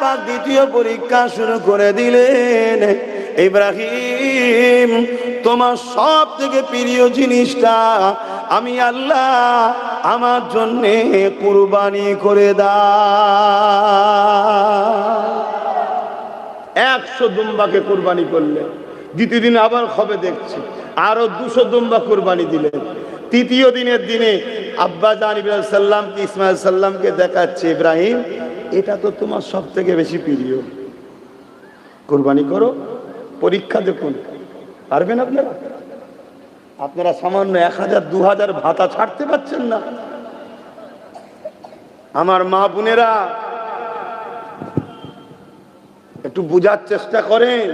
পাক দ্বিতীয় পরীক্ষা শুরু করে দিলেন। ইব্রাহিম, তোমার সব থেকে প্রিয় জিনিসটা আমি আল্লাহ আমার জন্যে কুরবানি করে দাও। 100 দুম্বাকে কুরবানি করলেন। দ্বিতীয় দিন আবার খবর দেখছি আরো 200 দুম্বা কুরবানি দিলেন। তৃতীয় দিনের দিনে আব্বা জান ইব্রাহিম সাল্লামকে ইসমাইল সাল্লামকে দেখাচ্ছে, ইব্রাহিম এটা তো তোমার সব থেকে বেশি প্রিয়, কুরবানি করো। পরীক্ষা দেখুন, পারবেন আপনারা? আপনারা সামান্য 1000 2000 ভাতা ছাড়তে পারছেন না। আমার মা বোনেরা একটু বোঝার চেষ্টা করেন।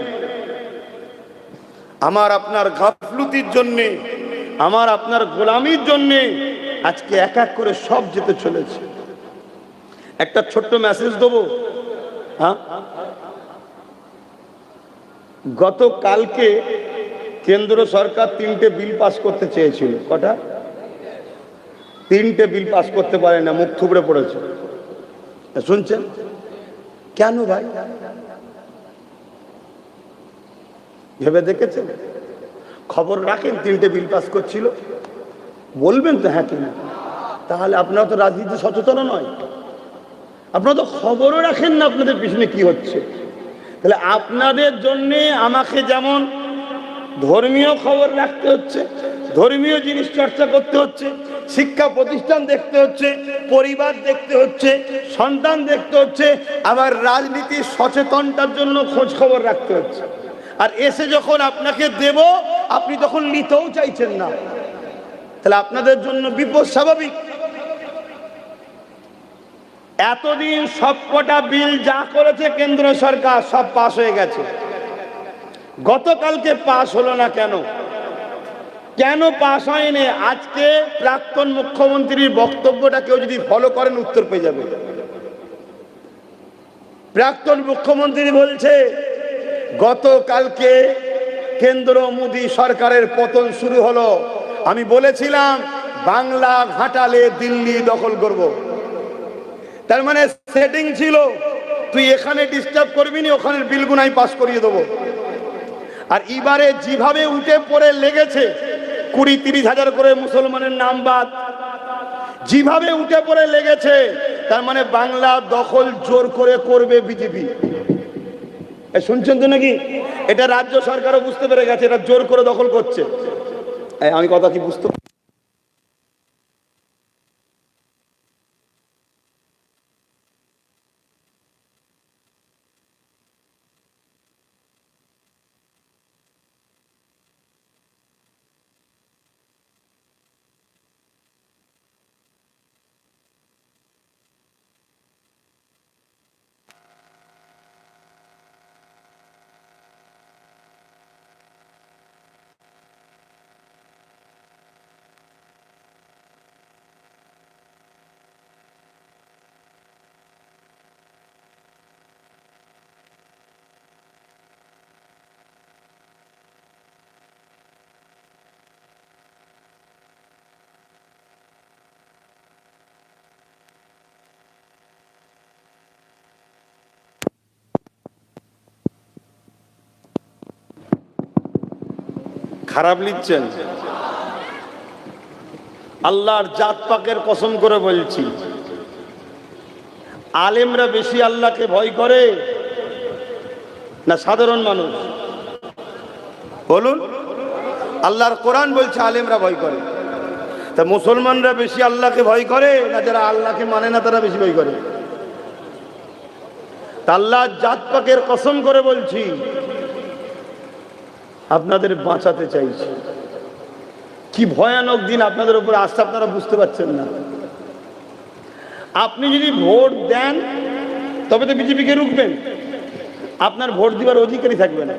আমার আপনার গাফলুতির জন্যে, আমার আপনার গোলামির জন্যে আজকে এক এক করে সব যেতে চলেছে। একটা ছোট্ট মেসেজ দেবো। হ্যাঁ, গতকালকে কেন্দ্র সরকার 3টে বিল পাস করতে চেয়েছিল। কটা? 3টে বিল পাস করতে পারে না, মুখ থুবড়ে পড়েছে। শুনছেন কেন ভাই? ভেবে দেখেছেন? খবর রাখেন 3টে বিল পাস করছিল? বলবেন তো হ্যাঁ কিনা। তাহলে আপনারা তো রাজনীতি সচেতন নয়, আপনারা তো খবরও রাখেন না আপনাদের পিছনে কি হচ্ছে। তাহলে আপনাদের জন্যে আমাকে যেমন ধর্মীয় খবর রাখতে হচ্ছে, ধর্মীয় জিনিস চর্চা করতে হচ্ছে, শিক্ষা প্রতিষ্ঠান দেখতে হচ্ছে, পরিবার দেখতে হচ্ছে, সন্তান দেখতে হচ্ছে, আবার রাজনীতির সচেতনতার জন্য খোঁজ খবর রাখতে হচ্ছে। আর এসে যখন আপনাকে দেব আপনি তখন নিতেও চাইছেন না, তাহলে আপনাদের জন্য বিপদ স্বাভাবিক। এতদিন সবকটা বিল যা করেছে কেন্দ্র সরকার সব পাস হয়ে গেছে। গতকালকে পাস হলো না কেন? কেন পাস হয়নি? আজকে প্রাক্তন মুখ্যমন্ত্রীর বক্তব্যটা কেউ যদি ফলো করেন উত্তর পেয়ে যাবে। প্রাক্তন মুখ্যমন্ত্রী বলছে গতকালকে কেন্দ্র মোদী সরকারের পতন শুরু হলো, আমি বলেছিলাম বাংলা ঘাটালে দিল্লি দখল করব। তার মানে সেটিং ছিল তুই এখানে ডিস্টার্ব করবি না, ওখানের বিলগুনাই পাস করিয়ে দেবো। আর এবারে যেভাবে উঠে পড়ে লেগেছে 20-30 হাজার করে মুসলমানের নাম বাদ, যেভাবে উঠে পড়ে লেগেছে তার মানে বাংলা দখল জোর করে করবে বিজেপি। শুনছেন তো নাকি? এটা রাজ্য সরকারও বুঝতে পেরে গেছে, এটা জোর করে দখল করছে। আমি কথা কি বুঝতে খারাপ লিখছেন? আল্লাহর জাত পাকের কসম করে বলছি, আলেমরা বেশি আল্লাহকে ভয় করে না সাধারণ মানুষ? বলুন। আল্লাহর কোরআন বলছে আলেমরা ভয় করে, তা মুসলমানরা বেশি আল্লাহকে ভয় করে না যারা আল্লাহকে মানে না তারা বেশি ভয় করে? তা আল্লাহর জাত পাকের কসম করে বলছি আপনাদের বাঁচাতে চাইছি। কি ভয়ানক দিন আপনাদের উপর আসছে আপনারা বুঝতে পারছেন না। আপনি যদি ভোট দেন তবে তো বিজেপিকে রুখবেন, আপনার ভোট দিবার অধিকারই থাকবে না,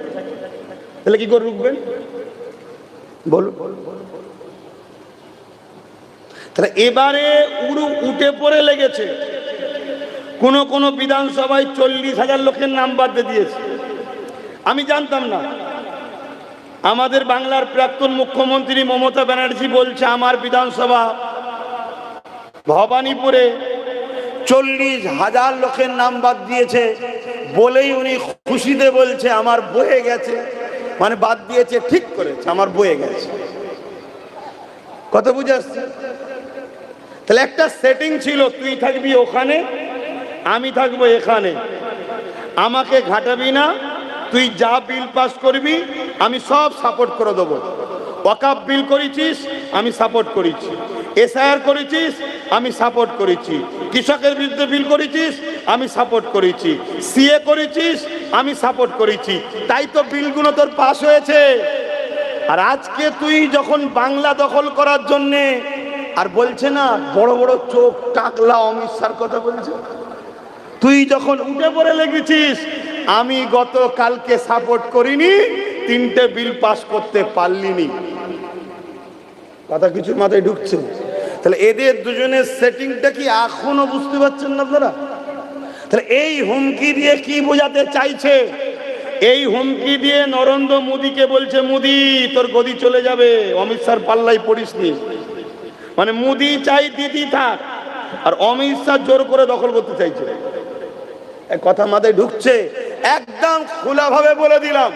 তাহলে কি করে রুখবেন বলুন? তাহলে এবারে উঠে পড়ে লেগেছে, কোন বিধানসভায় 40,000 লোকের নাম বাদ দিয়েছে। আমি জানতাম না। আমাদের বাংলার প্রাক্তন মুখ্যমন্ত্রী মমতা ব্যানার্জি বলছে আমার বিধানসভা ভবানীপুরে 40,000 লোকের নাম বাদ দিয়েছে বলেই উনি খুশিতে বলছে আমার বয়ে গেছে, মানে বাদ দিয়েছে ঠিক করেছে, আমার বয়ে গেছে। কত বুঝে আসছে? তাহলে একটা সেটিং ছিল, তুই থাকবি ওখানে, আমি থাকবো এখানে, আমাকে ঘাটাবি না, তুই যা বিল পাস করবি আমি সব সাপোর্ট করে দেবো। ওয়াকাফ বিল করেছিস আমি সাপোর্ট করেছি, এসআইআর করেছিস আমি সাপোর্ট করেছি, কৃষকের বিরুদ্ধে বিল করেছিস আমি সাপোর্ট করেছি, সিএ করেছিস আমি সাপোর্ট করেছি, তাই তো বিলগুলো তোর পাস হয়েছে। আর আজকে তুই যখন বাংলা দখল করার জন্যে, আর বলছে না বড় বড় চোখ টাকলা অমিত শাহর কথা বলছে, তুই যখন উঠে পড়ে লেগেছিস আমি গতকালকে সাপোর্ট করিনি, 3টে বিল পাস করতে পারলিনি। কথা কিছু মাথায় ঢুকছে? তাহলে এদের দুজনের সেটিংটা কি এখনো বুঝতে পারছেন না আপনারা? তাহলে এই হুমকি দিয়ে কি বোঝাতে চাইছে? এই হুমকি দিয়ে নরেন্দ্র মোদীকে বলছে মোদী তোর গদি চলে যাবে, অমিত শাহর পাল্লাই পড়িসনি। মানে মোদী চাই দিদি থাক, আর অমিত শাহ জোর করে দখল করতে চাইছে। কথা মাথায় ঢুকছে? একদম খোলাভাবে বলে দিলাম,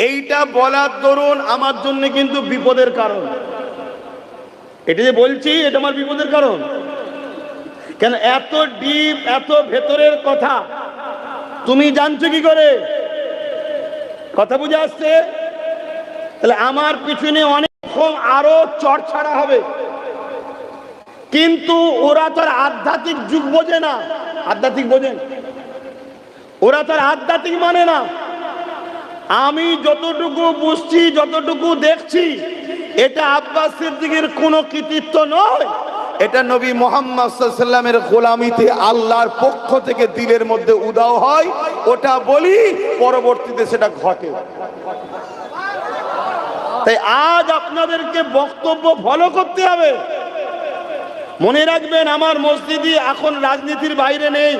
এইটা বলার দরুন আমার জন্য কিন্তু বিপদের কারণ। এটা যে বলছি এটা আমার বিপদের কারণ। কেন? এত ডিপ, এত ভেতরের কথা তুমি জানছো কি করে? কথা বুঝে আসছে? তাহলে আমার পিছনে অনেক আরো চট ছাড়া হবে, কিন্তু ওরা তো আধ্যাত্মিক যুগ বোঝে না। আধ্যাত্মিক বোঝেন? ওরা তো আধ্যাত্মিক মানে না। আমি যতটুকু বুঝছি, যতটুকু দেখছি, এটা আব্বাস সিদ্দিকীর কোনো কৃতিত্ব নয়, এটা নবী মুহাম্মদ সাল্লাল্লাহু আলাইহি ওয়াসাল্লামের গোলামিতে আল্লাহর পক্ষ থেকে দিলের মধ্যে উদাও হয়, ওটা বলি, পরবর্তীতে সেটা ঘটে। তাই আজ আপনাদেরকে বক্তব্য ফলো করতে হবে। মনে রাখবেন, আমার মসজিদই এখন রাজনীতির বাইরে নেই,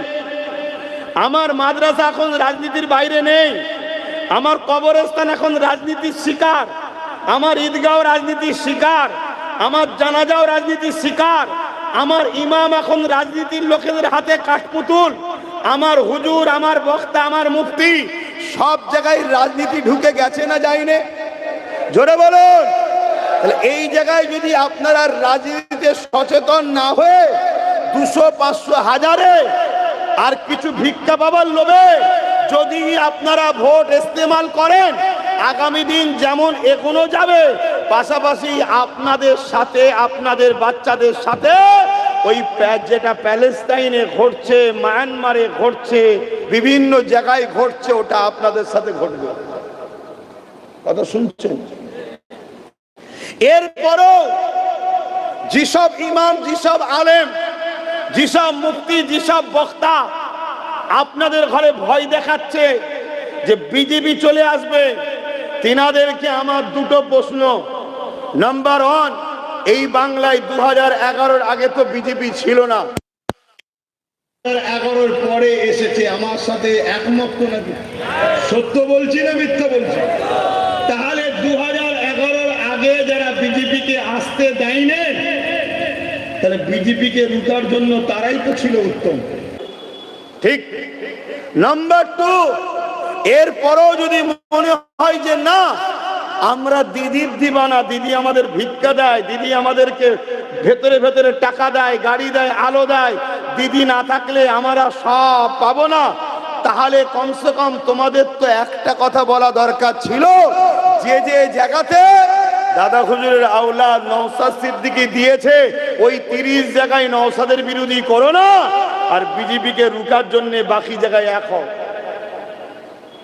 আমার মাদ্রাসা এখন রাজনীতির বাইরে নেই, আমার কবরস্থান এখন রাজনীতির শিকার, আমার ঈদগাহ রাজনীতির শিকার, আমার জানাজাও রাজনীতির শিকার, আমার ইমাম এখন রাজনীতির লোকেদের হাতে কাঠপুতুল, আমার হুজুর, আমার বক্তা, আমার মুফতি, সব জায়গায় রাজনীতি ঢুকে গেছে না যায়নি? জোরে বলুন। তাহলে এই জায়গায় যদি আপনারা রাজনীতিতে সচেতন না হয়ে 200, 500, 1000 আর কিছু ভিক্ষা পাবার লোভে যদি আপনারা ভোট ইস্তেমাল করেন, আগামী দিন যেমন এগোনো যাবে, পাশাপাশি আপনাদের সাথে, আপনাদের বাচ্চাদের সাথে ওই যেটা প্যালেস্তাইনে ঘটছে, মায়ানমারে ঘটছে, বিভিন্ন জায়গায় ঘটছে, ওটা আপনাদের সাথে ঘটবে। কথা শুনছেন? এরপরও যেসব ইমাম, যেসব আলেম, যেসব মুফতি, যেসব বক্তা আপনাদের ঘরে ভয় দেখাচ্ছে যে বিজেপি চলে আসবে, তিনাদেরকে আমার দুটো প্রশ্ন। নাম্বার 1, এই বাংলায় 2011-এর আগে তো বিজেপি ছিল না, 2011-এর পরে এসেছে। আমার সাথে একমত তো নাকি? সত্য বলছি না মিথ্যা বলছি? তাহলে 2011-এর আগে যারা বিজেপিকে আসতে দেয়নি, তাহলে বিজেপিকে রুখার জন্য তারাই তো ছিল উত্তম, ঠিক? নাম্বার 2, এরপরও যদি মনে হয় যে না আমরা দিদির দিবানা, দিদি আমাদের ভিক্ষা দেয়, দিদি আমাদেরকে ভেতরে ভেতরে টাকা দেয়, গাড়ি দেয়, আলো দেয়, দিদি না থাকলে আমরা সব পাবো না, তাহলে কমসে কম তোমাদের তো একটা কথা বলা দরকার ছিল, যে যে জায়গাতে দাদা হুজুরের আওলাদ নওশাদ সিদ্দিকী দিয়েছে, ওই 30 জায়গায় নওশাদের বিরোধী করো না, আর বিজেপিকে রুখার জন্য বাকি জায়গায় এক হও।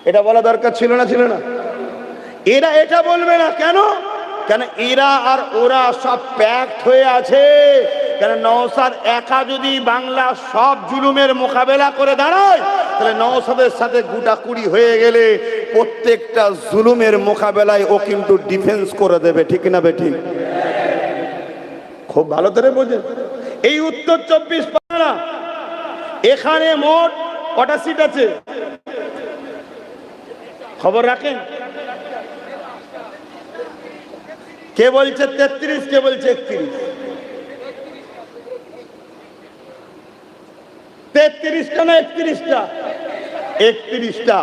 এটা বলা দরকার ছিল না? ছিল না? এরা এটা বলবে না কেন? কেন এরা আর ওরা সব প্যাক্ট হয়ে আছে। কেন নওশাদ একা যদি বাংলা সব জুলুমের মোকাবেলা করে দাঁড়ায়, তাহলে নওশাদের সাথে গুটাকুড়ি হয়ে গেলে প্রত্যেকটা জুলুমের মোকাবেলায় ও কিন্তু ডিফেন্স করে দেবে, ঠিক না বেঠিক? খুব ভালো করে বোঝেন। এই উত্তর 24 পরগনা, এখানে মোট কটা সিট আছে খবর রাখেন? কে বলছে 33, কে বলছে 31? 33টা না 31টা? 31টা।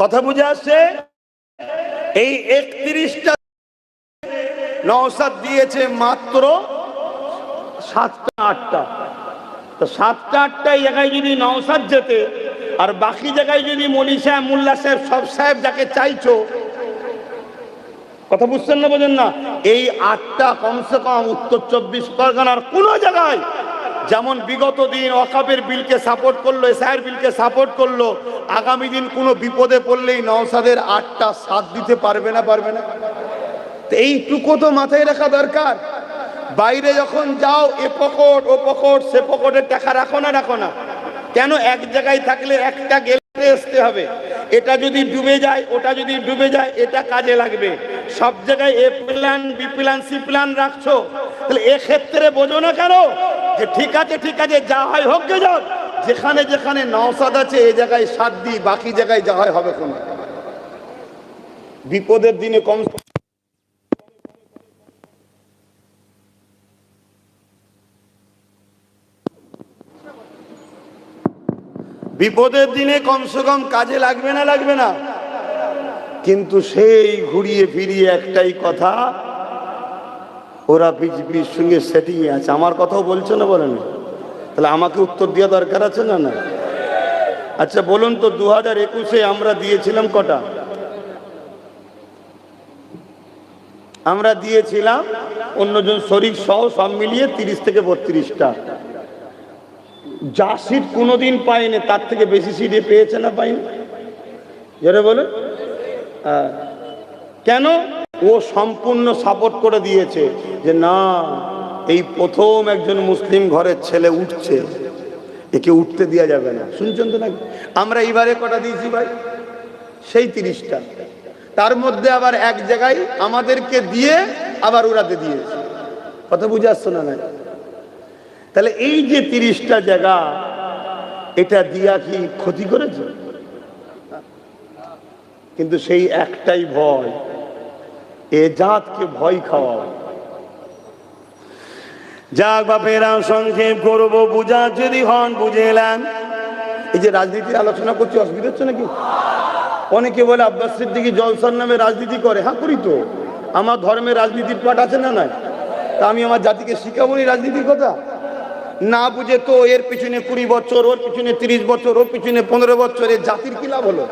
কথা বুঝে আসছে? এই 31টা নওশাদ দিয়েছে মাত্র 7টা 8টা। তো 7টা 8টা জায়গায় যদি নওশাদ যেতে, আর বাকি জায়গায় যদি মনি সাহেব, মোল্লা সাহেব, সব সাহেব যাকে চাইছো, কথা বুঝছেন না, বোঝেন না? এই 8টা কমসে কম উত্তর 24 পরগনার কোন জায়গায়, যেমন বিগত দিন ওয়াকাফের বিলকে সাপোর্ট করলো, এসআইআর বিলকে সাপোর্ট করলো, আগামী দিন কোনো বিপদে পড়লেই নওশাদের 8টা সাথ দিতে পারবে না? পারবে না? এইটুকু তো মাথায় রাখা দরকার। বাইরে যখন যাও, এ পকেট ও পকেট, সে পকেটের টাকা রাখো না রাখো না কেন? এক জায়গায় থাকলে একটা গেলে আসতে হবে। এটা যদি ডুবে যায়, ওটা যদি ডুবে যায়, এটা কাজে লাগবে। সব জায়গায় A plan, B plan, C plan রাখছো, তাহলে এক্ষেত্রে বোঝো না কেন যে ঠিক আছে ঠিক আছে, যা হয় হোক গে যাক, যেখানে যেখানে নওশাদ আছে এই জায়গায় সাথ দিই, বাকি জায়গায় যা হয় হবে। কোন বিপদের দিনে কম বিপদের দিনে কমসে কম কাজে লাগবে না? লাগবে না? কিন্তু সেই ঘুরিয়ে ফিরিয়ে একটাই কথা, ওরা বিজেপির সঙ্গে সেটিং আছে। আমার কথাও বলছে না, বলেন? তাহলে আমাকে উত্তর দেওয়া দরকার আছে না? না? আচ্ছা বলুন তো, 2021-এ আমরা দিয়েছিলাম কটা? আমরা দিয়েছিলাম অন্যজন শরীর সহ সব মিলিয়ে 30 থেকে 32টা। যা সিট কোনোদিন পাইনি তার থেকে বেশি সিটে পেয়েছে না পাইনি? যেটা বলেন কেন? ও সম্পূর্ণ সাপোর্ট করে দিয়েছে যে না, এই প্রথম একজন মুসলিম ঘরের ছেলে উঠছে, একে উঠতে দেওয়া যাবে না। শুনছেন তো নাকি? আমরা এবারে কটা দিয়েছি ভাই? সেই 30টা। তার মধ্যে আবার এক জায়গায় আমাদেরকে দিয়ে আবার ওরাতে দিয়েছে। কথা বুঝে আসছো না? না? তাহলে এই যে 30টা জায়গা, এটা দিয়া কি ক্ষতি করেছে? কিন্তু সেই একটাই ভয়, এ জাতকে ভয় খাওয়া। যাক বাপেরা, সংক্ষেপ করবো, বুঝা যদি হন বুঝে এলেন। এই যে রাজনীতির আলোচনা করছি, অসুবিধা হচ্ছে নাকি? অনেকে বলে আব্বাস সিদ্দিকী জলসার নামে রাজনীতি করে। হ্যাঁ করি তো, আমার ধর্মে রাজনীতির পাঠ আছে না? নাই? তা আমি আমার জাতিকে শিখাবো রাজনীতির কথা? না বুঝে তো এর পিছনে 20 বছর, ওর পিছনে 30 বছর, ওর পিছনে 15 বছর, এর জাতির কি লাভ হলো?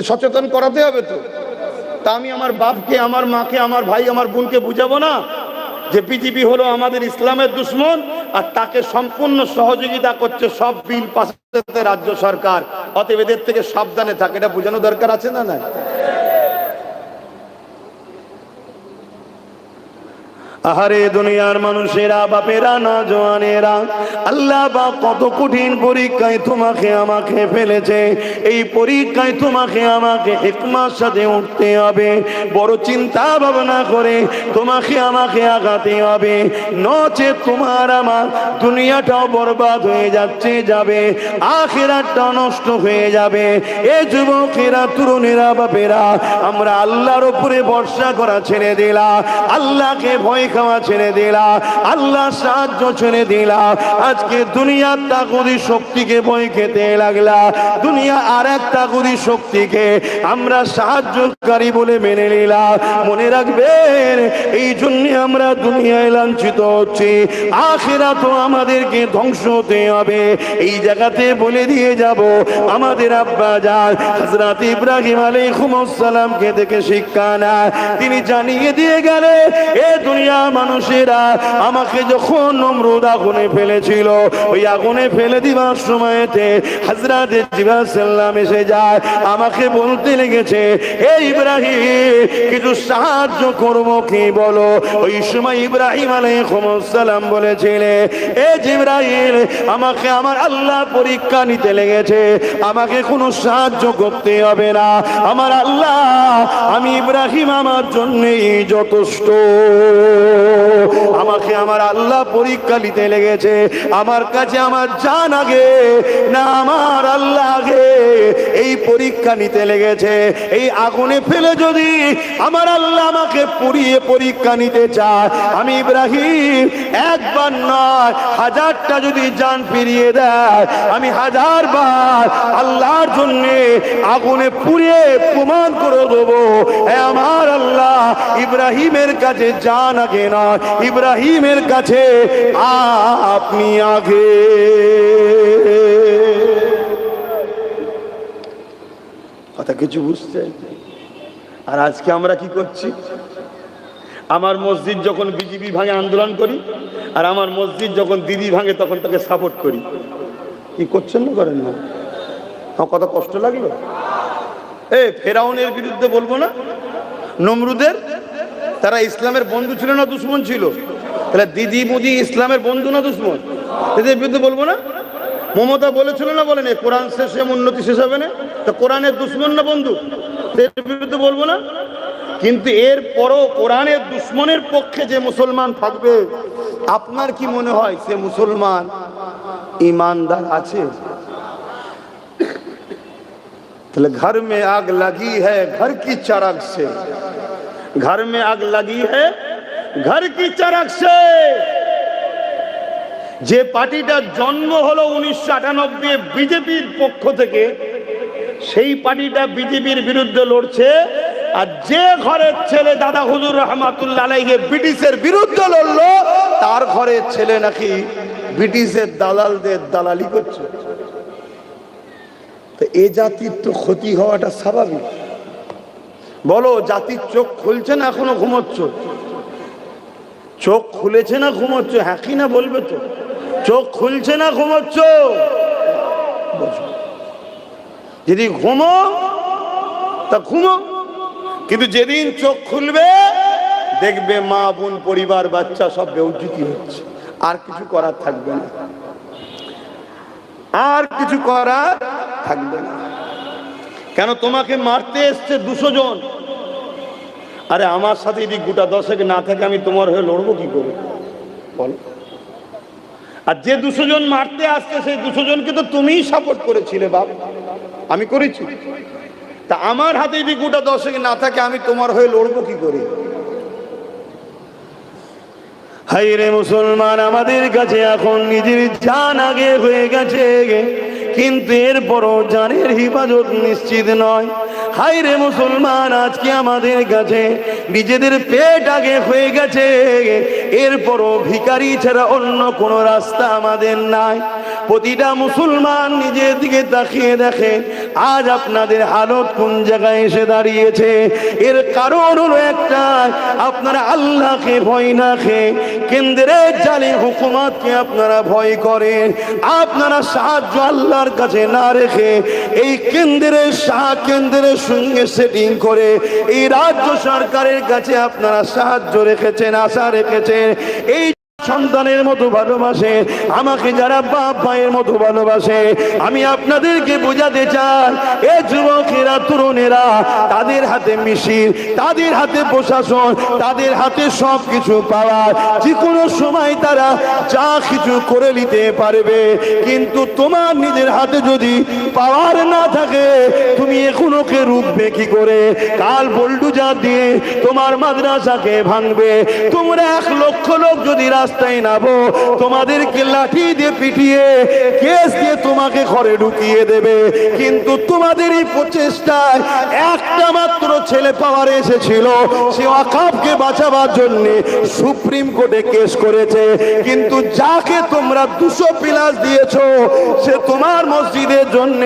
সচেতন করাতে হবে তো। তা আমি আমার বাপকে, আমার মাকে, আমার ভাই, আমার বোনকে বুঝাবো না যে বিজেপি হলো আমাদের ইসলামের দুশ্মন, আর তাকে সম্পূর্ণ সহযোগিতা করছে সব বিল পাস করতে রাজ্য সরকার, অতএব এদের থেকে সাবধানে থাকে? এটা বোঝানো দরকার আছে না? না? আহারে দুনিয়ার মানুষেরা, বাপেরা, নওজওয়ানেরা, আল্লাহ বা কত কঠিন পরীক্ষায় তোমাকে আমাকে ফেলেছে। এই পরীক্ষায় তোমাকে আমাকে হিকমার সাথে উঠতে হবে, বড় চিন্তা ভাবনা করে তোমাকে আমাকে আগাতে হবে, নচেত তোমার আমার দুনিয়াটাও বরবাদ হয়ে যাচ্ছে, যাবে, আখিরাতটাও নষ্ট হয়ে যাবে। এ যুবকেরা, তরুণেরা, বাপেরা, আমরা আল্লাহর উপরে ভরসা করা ছেড়ে দিলাম, আল্লাহকে ভয় খাওয়া ছেড়ে দিলাম, আল্লাহ সাহায্য ছেড়ে দিলাম। আজকে দুনিয়ার তাগুতি শক্তিকে ভয় খেতে লাগলা, দুনিয়া আর এক তাগুতি শক্তিকে আমরা সাহায্যকারী বলে মেনে নিলাম। মনে রাখবেন, এই জন্য আমরা দুনিয়ায় লাঞ্ছিত হচ্ছি, আখিরাতও আমাদেরকে ধ্বংস হতে হবে। এই জায়গাতে বলে দিয়ে যাব, আমাদের আব্বা জান হযরত ইব্রাহিম আলাইহিস সালামকে দেখে শিক্ষা না, তিনি জানিয়ে দিয়ে গেলে, এ দুনিয়া মানুষেরা, আমাকে যখন নমরুদ আগুনে ফেলেছিল, ওই আগুনে ফেলে দিবার সময়তে হযরত জিবরাইল সাল্লাম এসে যায়, আমাকে বলতে লেগেছে, হে ইব্রাহিম, কিছু সাহায্য করবো কি বলো? ওই সময় ইব্রাহিম আলাইহিস সালাম বলেছিলেন, এ জিবরাইল, আমাকে আমার আল্লাহ পরীক্ষা নিতে লেগেছে, আমাকে কোনো সাহায্য করতে হবে না, আমার আল্লাহ, আমি ইব্রাহিম আমার জন্যই যথেষ্ট। আমাকে আমার আল্লাহ পরীক্ষা নিতে লেগেছে। আমার কাছে আমার জান আগে না আমার আল্লাহ আগে, এই পরীক্ষা নিতে লেগেছে। এই আগুনে ফেলে যদি আমার আল্লাহ আমাকে পুড়িয়ে পরীক্ষা নিতে চায়, আমি ইব্রাহিম একবার নয় হাজারটা যদি জান ফিরিয়ে দেয়, আমি হাজারবার আল্লাহর জন্য আগুনে পুড়িয়ে প্রমাণ করে দেবো আমার আল্লাহ ইব্রাহিমের কাছে জান আগে নয়, ইব্রাহিমের কাছে আপনি আগে। কথা কিছু বুঝছেন? আর আজকে আমরা কি করছি? আমার মসজিদ যখন বিজেপি ভাঙে আন্দোলন করি, আর আমার মসজিদ যখন দিদি ভাঙে তখন তাকে সাপোর্ট করি। কি করছেন না করেন না? আমার কত কষ্ট লাগলো। ফেরাউনের বিরুদ্ধে বলবো না, নমরুদের, তারা ইসলামের বন্ধু ছিল না দুশ্মন ছিল? তাহলে দিদি মুদি ইসলামের বন্ধু না দুশ্মন? এদের বিরুদ্ধে বলবো না? মমতা বলেছিল না বলেন কোরআন শেষে উন্নতি শেষ হবে না? তো কোরআনের দুশ্মন না বন্ধু? এর বিরুদ্ধে বলবো না? কিন্তু এর পরও কোরআনের দুশ্মনের পক্ষে যে মুসলমান থাকবে, আপনার কি মনে হয় সে মুসলমান ईमानदार আছে? তাহলে घर में आग लगी है घर की चरक से, घर में आग लगी है घर की चरक से। যে পার্টিটা জন্ম হলো 1998 বিজেপির পক্ষ থেকে, সেই পার্টিটা বিজেপির বিরুদ্ধে লড়ছে। আর যে ঘরের ছেলে দাদা হুজুর রহমাতুল্লাহ আলাইহি ব্রিটিশের বিরুদ্ধে লড়লো, তার ঘরের ছেলে নাকি ব্রিটিশের দালালদের দালালি করছে। তো এ জাতির তো ক্ষতি হওয়াটা স্বাভাবিক। বলো, জাতির চোখ খুলছে না এখনো ঘুমোচ্ছ? চোখ খুলেছে না ঘুমোচ্ছ? হ্যাঁ কি না বলবে তো? চোখ খুলছে না ঘুমোচ্ছ? যদি ঘুমো তা ঘুমো, কিন্তু যেদিন চোখ খুলবে দেখবে মা বোন পরিবার বাচ্চা সব বেউজ্জতি হচ্ছে, আর কিছু করার থাকবে না, আর কিছু করার থাকবে না। কেন তোমাকে মারতে এসছে 200 জন? আরে আমার সাথে যদি গোটা 10 না থাকে আমি তোমার হয়ে লড়বো কি করে বলো? আর যে 200 জন মারতে আসছে সেই 200 জনকে তো তুমিই সাপোর্ট করেছিলে বাপ, আমি করেছি। তা আমার হাতে যদি গোটা 10 না থাকে আমি তোমার হয়ে লড়বো কি করে? হায় রে মুসলমান, আমাদের কাছে এখন নিজের জান আগে হয়ে গেছে, কিন্তু এরপরও জানের হিফাজত নিশ্চিত নয়। হায় রে মুসলমান, আজকে আমাদের কাছে নিজেদের পেট আগে হয়ে গেছে, এরপরও ভিখারি ছাড়া অন্য কোনো রাস্তা আমাদের নাই। প্রতিটা মুসলমান নিজের দিকে তাকিয়ে দেখে আজ আপনাদের হালত কোন জায়গায় এসে দাঁড়িয়েছে। এর কারণ হলো একটা, আপনারা আল্লাহকে ভয় না খেয়ে কেন্দ্রের জালে হুকুমতকে আপনারা ভয় করেন। আপনারা সাহায্য আল্লাহর কাছে না রেখে এই কেন্দ্রের সঙ্গে সেটিং করে এই রাজ্য সরকারের কাছে আপনারা সাহায্য রেখেছেন, আশা রেখেছেন। এই সন্তানের মতো ভালোবাসে আমাকে, যারা বাপ ভাইয়ের মতো ভালোবাসে, আমি আপনাদেরকে বোঝাতে চাই, এ যুবকেরা তরুণেরা, তাদের হাতে মিছিল, তাদের হাতে প্রশাসন, তাদের হাতে সব কিছু পাওয়ার, যে কোনো সময় তারা যা কিছু করে নিতে পারবে। কিন্তু তোমার নিজের হাতে যদি পাওয়ার না থাকে, তুমি এখনোকে রুখবে কি করে? কাল বুলডোজার দিয়ে তোমার মাদ্রাসাকে ভাঙবে। তোমরা 1 লক্ষ লোক যদি রাস্তায় নামো, তোমাদেরকে লাঠি দিয়ে পিটিয়ে কেস দিয়ে তোমাকে ঘরে ঢুকিয়ে দেবে। কিন্তু তোমাদের এই প্রচেষ্টায় একটা মাত্র ছেলে পাওয়ার এসেছিল, সে ওয়াকফকে বাঁচাবার জন্য সুপ্রিম কোর্টে কেস করেছে। কিন্তু যাকে তোমরা 200 প্লাস দিয়েছো, সে তোমার মসজিদের জন্য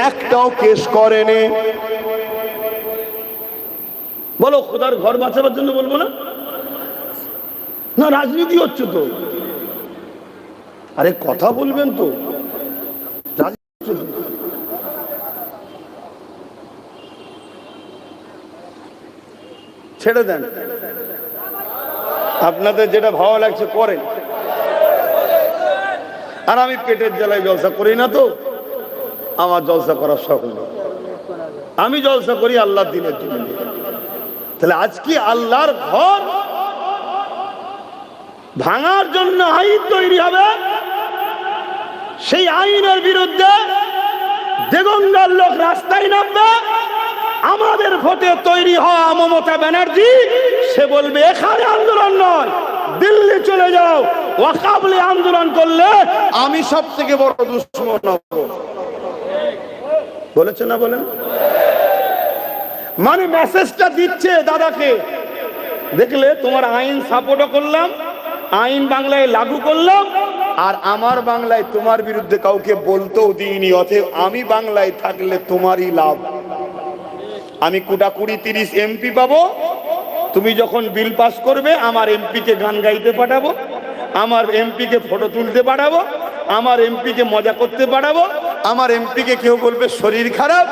একটাও কেস করেনি। বলো, খোদার ঘর বাঁচাবার জন্য বলবো না? না, রাজনীতি হচ্ছে তো। আরে কথা বলবেন তো, ছেড়ে দেন, আপনাদের যেটা ভালো লাগছে করেন। আর আমি পেটের জ্বালায় জলসা করি না তো, আমার জলসা করার শখ নেই। আমি জলসা করি আল্লাহর দিনের জন্য। তাহলে আজকে আল্লাহর ঘর ভাঙার জন্য আইন তৈরি হবে, সেই আইনের বিরুদ্ধে দেগঙ্গার লোক রাস্তায় নামবে। আমাদের ভোটে তৈরি হওয়া মমতা ব্যানার্জি সে বলবে এখানে আন্দোলন নয়, দিল্লি চলে যাও, ওয়াকাবলি আন্দোলন করলে আমি সব থেকে বড় দুশমন হব। বলেছে না বলেন? মানে মেসেজটা দিচ্ছে দাদাকে, দেখলে তোমার আইন সাপোর্টও করলাম, আইন বাংলায় লাগু করলাম, আর আমার বাংলায় তোমার বিরুদ্ধে কাউকে বলতেও দিইনি, অতএব আমি বাংলায় থাকলে তোমারই লাভ। আমি কোটা 20-30 এমপি পাবো, তুমি যখন বিল পাস করবে আমার এমপিকে গান গাইতে পাঠাবো, আমার এমপিকে ফটো তুলতে পাঠাবো, আমার এমপিকে মজা করতে পাঠাবো, আমার এমপিকে কেউ বলবে শরীর খারাপ,